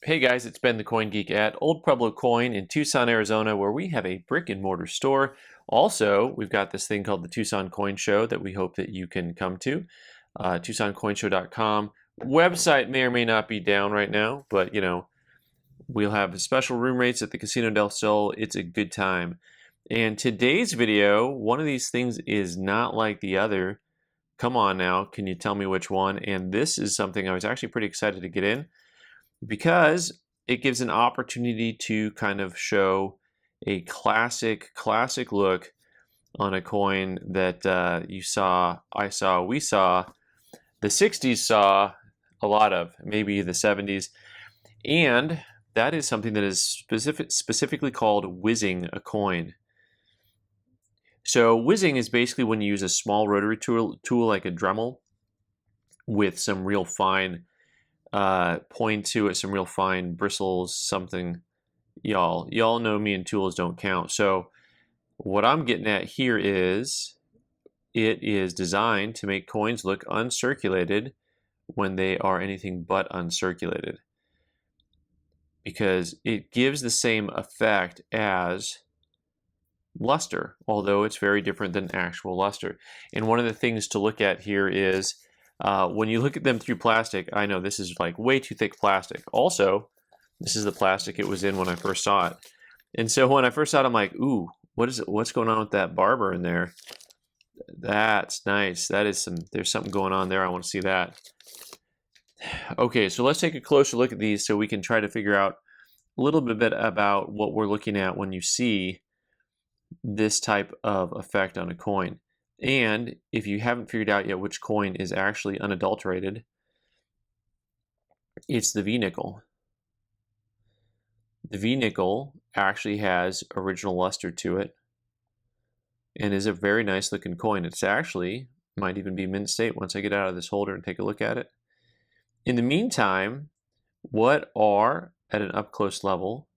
Hey guys, it's Ben the Coin Geek at Old Pueblo Coin in Tucson, Arizona, where we have a brick and mortar store. Also, we've got this thing called the Tucson Coin Show that we hope that you can come to. TucsonCoinshow.com. Website may or may not be down right now, but we'll have special room rates at the Casino del Sol. It's a good time. And today's video, one of these things is not like the other. Come on now, can you tell me which one? And this is something I was actually pretty excited to get in, because it gives an opportunity to kind of show a classic look on a coin that you saw, I saw, we saw, the 60s saw a lot of, maybe the 70s, and that is something that is specifically called whizzing a coin. So whizzing is basically when you use a small rotary tool like a Dremel with some real fine point to it, some real fine bristles, something. Y'all know me and tools don't count. So what I'm getting at here is it is designed to make coins look uncirculated when they are anything but uncirculated, because it gives the same effect as luster, although it's very different than actual luster. And one of the things to look at here is when you look at them through plastic, I know this is like way too thick plastic. Also, this is the plastic it was in when I first saw it. And so when I first saw it, I'm like, ooh, what's going on with that barber in there? That's nice. There's something going on there. I want to see that. Okay, so let's take a closer look at these so we can try to figure out a little bit about what we're looking at when you see this type of effect on a coin. And if you haven't figured out yet which coin is actually unadulterated, it's the V-nickel. The V-nickel actually has original luster to it and is a very nice looking coin. It's actually might even be mint state once I get out of this holder and take a look at it. In the meantime, what are, at an up close level,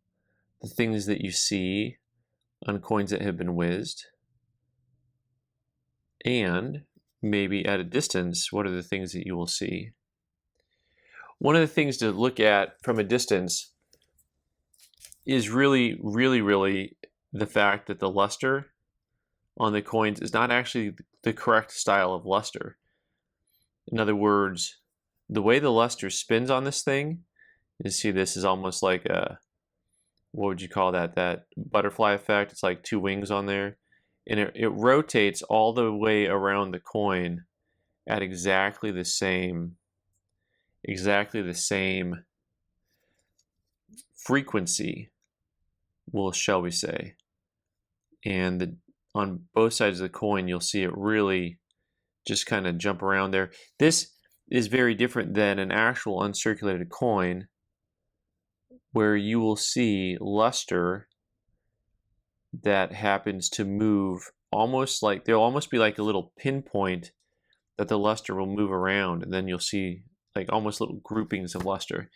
the things that you see on coins that have been whizzed? And maybe at a distance, what are the things that you will see? One of the things to look at from a distance is really the fact that the luster on the coins is not actually the correct style of luster. In other words, the way the luster spins on this thing, you see this is almost like a, what would you call that? That butterfly effect. It's like two wings on there. And it rotates all the way around the coin at exactly the same frequency, shall we say. And on both sides of the coin, you'll see it really just kind of jump around there. This is very different than an actual uncirculated coin, where you will see luster that happens to move almost like, there'll almost be like a little pinpoint that the luster will move around, and then you'll see like almost little groupings of luster.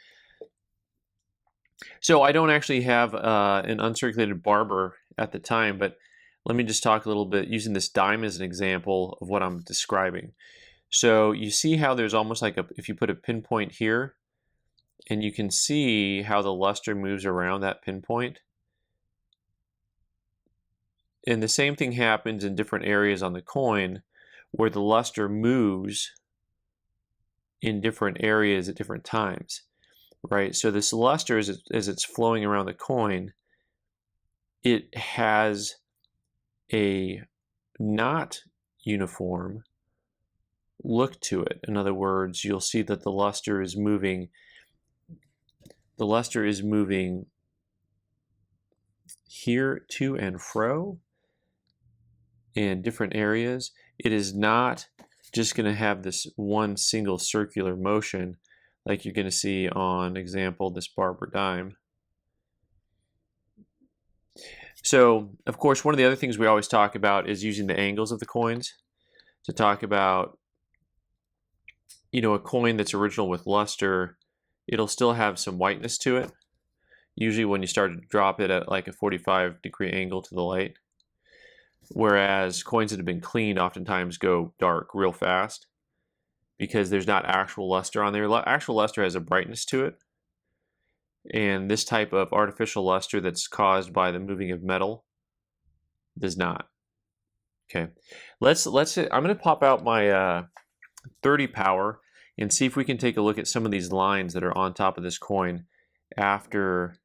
So I don't actually have an uncirculated barber at the time, but let me just talk a little bit using this dime as an example of what I'm describing. So you see how there's almost like if you put a pinpoint here, and you can see how the luster moves around that pinpoint. And the same thing happens in different areas on the coin, where the luster moves in different areas at different times, right? So this luster, as it's flowing around the coin, it has a not uniform look to it. In other words, you'll see that the luster is moving. The luster is moving here to and fro in different areas. It is not just going to have this one single circular motion like you're going to see on, example, this barber dime. So, of course, one of the other things we always talk about is using the angles of the coins to talk about, a coin that's original with luster. It'll still have some whiteness to it, usually when you start to drop it at like a 45-degree angle to the light. Whereas coins that have been cleaned oftentimes go dark real fast because there's not actual luster on there. Actual luster has a brightness to it. And this type of artificial luster that's caused by the moving of metal does not. Okay, let's. I'm going to pop out my 30 power and see if we can take a look at some of these lines that are on top of this coin after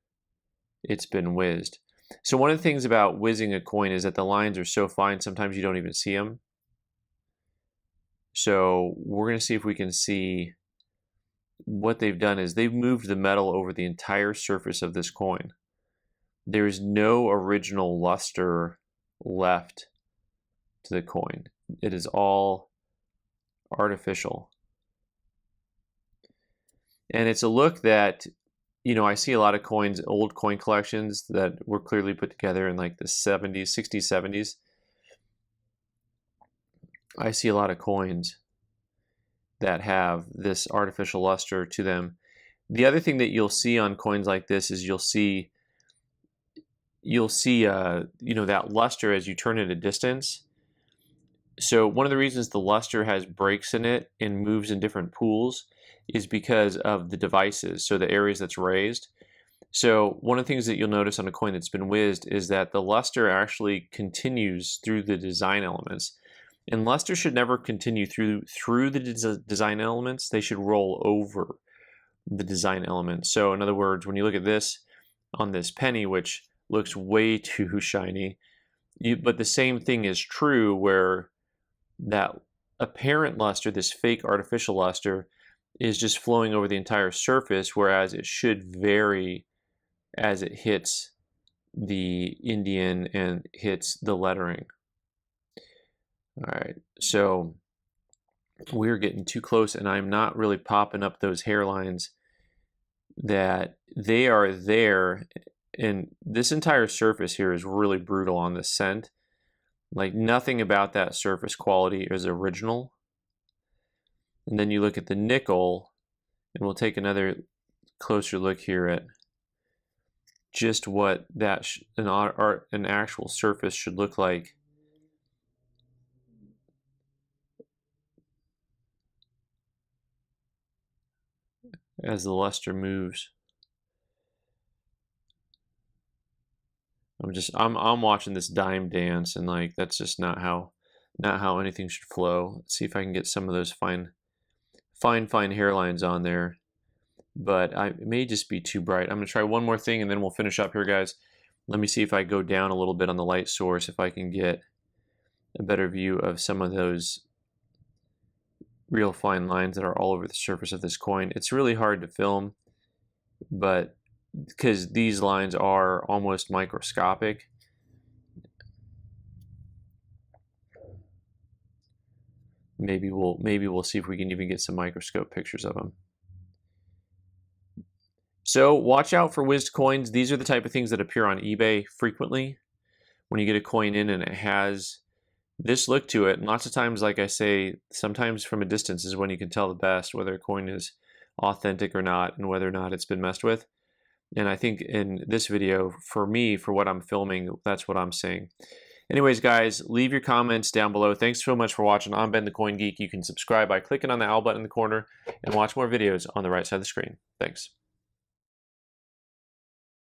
it's been whizzed. So one of the things about whizzing a coin is that the lines are so fine sometimes you don't even see them. So we're going to see if we can see what they've done is they've moved the metal over the entire surface of this coin. There is no original luster left to the coin. It is all artificial. And it's a look that, you know, I see a lot of coins, old coin collections that were clearly put together in like the 70s, 60s, 70s. I see a lot of coins that have this artificial luster to them. The other thing that you'll see on coins like this is you'll see you know, that luster as you turn it a distance. So one of the reasons the luster has breaks in it and moves in different pools is because of the devices, so the areas that's raised. So one of the things that you'll notice on a coin that's been whizzed is that the luster actually continues through the design elements. And luster should never continue through the design elements. They should roll over the design elements. So in other words, when you look at this on this penny, which looks way too shiny, but the same thing is true where that apparent luster, this fake artificial luster, is just flowing over the entire surface, whereas it should vary as it hits the Indian and hits the lettering. All right, so we're getting too close and I'm not really popping up those hairlines that they are there. And this entire surface here is really brutal on the scent. Like nothing about that surface quality is original. And then you look at the nickel, and we'll take another closer look here at just what that an actual surface should look like. As the luster moves. I'm watching this dime dance, and like that's just not how anything should flow. Let's see if I can get some of those fine hairlines on there, but it may just be too bright. I'm gonna try one more thing and then we'll finish up here, guys. Let me see if I go down a little bit on the light source, if I can get a better view of some of those real fine lines that are all over the surface of this coin. It's really hard to film, but because these lines are almost microscopic. Maybe we'll see if we can even get some microscope pictures of them. So watch out for whizzed coins. These are the type of things that appear on eBay frequently. When you get a coin in and it has this look to it, and lots of times, like I say, sometimes from a distance is when you can tell the best whether a coin is authentic or not, and whether or not it's been messed with. And I think in this video, for me, for what I'm filming, that's what I'm saying. Anyways, guys, leave your comments down below. Thanks so much for watching. I'm Ben the Coin Geek. You can subscribe by clicking on the owl button in the corner and watch more videos on the right side of the screen. Thanks.